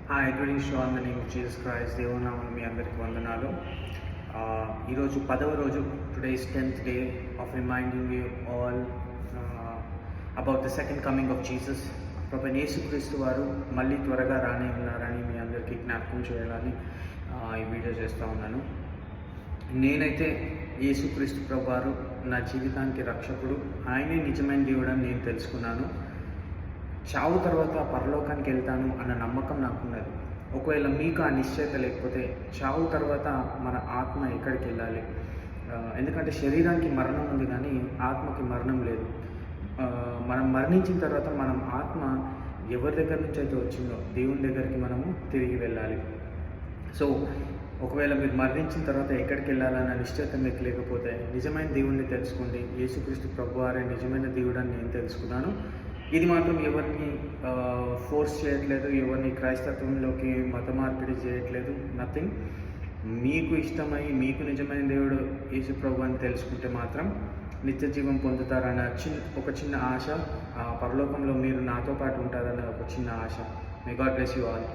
Hi, greetings to all in the name of Jesus Christ. దేవునామమున మీ అందరికీ వందనాలు. ఈరోజు 10వ రోజు. Today is 10th day of reminding you all about the second coming of Jesus. ప్రభు యేసుక్రీస్తు వారు మళ్ళీ త్వరగా రానే ఉన్నారని మీ అందరికీ జ్ఞాపకం చేయాలని ఈ వీడియో చేస్తూ ఉన్నాను. నేనైతే యేసుక్రీస్తు ప్రభు వారు నా జీవితానికి రక్షకుడు, ఆయనే నిజమైన దేవుడని నేను తెలుసుకున్నాను. చావు తర్వాత పరలోకానికి వెళ్తాను అన్న నమ్మకం నాకున్నది. ఒకవేళ మీకు ఆ నిశ్చయత లేకపోతే చావు తర్వాత మన ఆత్మ ఎక్కడికి వెళ్ళాలి? ఎందుకంటే శరీరానికి మరణం ఉంది కానీ ఆత్మకి మరణం లేదు. మనం మరణించిన తర్వాత మనం ఆత్మ ఎవరి దగ్గర నుంచి అయితే వచ్చిందో దేవుని దగ్గరికి మనము తిరిగి వెళ్ళాలి. సో ఒకవేళ మీరు మరణించిన తర్వాత ఎక్కడికి వెళ్ళాలన్న నిశ్చయత మీకు లేకపోతే నిజమైన దేవుడిని తెలుసుకోండి. యేసుక్రీస్తు ప్రభువారే నిజమైన దేవుడని నేను తెలుసుకున్నాను. ఇది మాత్రం ఎవరిని ఫోర్స్ చేయట్లేదు, ఎవరిని క్రైస్తత్వంలోకి మత మార్పిడి చేయట్లేదు. నథింగ్. మీకు ఇష్టమై మీకు నిజమైన దేవుడు యేసు ప్రభు అని తెలుసుకుంటే మాత్రం నిత్య జీవం పొందుతారన్న ఒక చిన్న ఆశ, పరలోకంలో మీరు నాతో పాటు ఉంటారన్న ఒక చిన్న ఆశ. May God bless you all.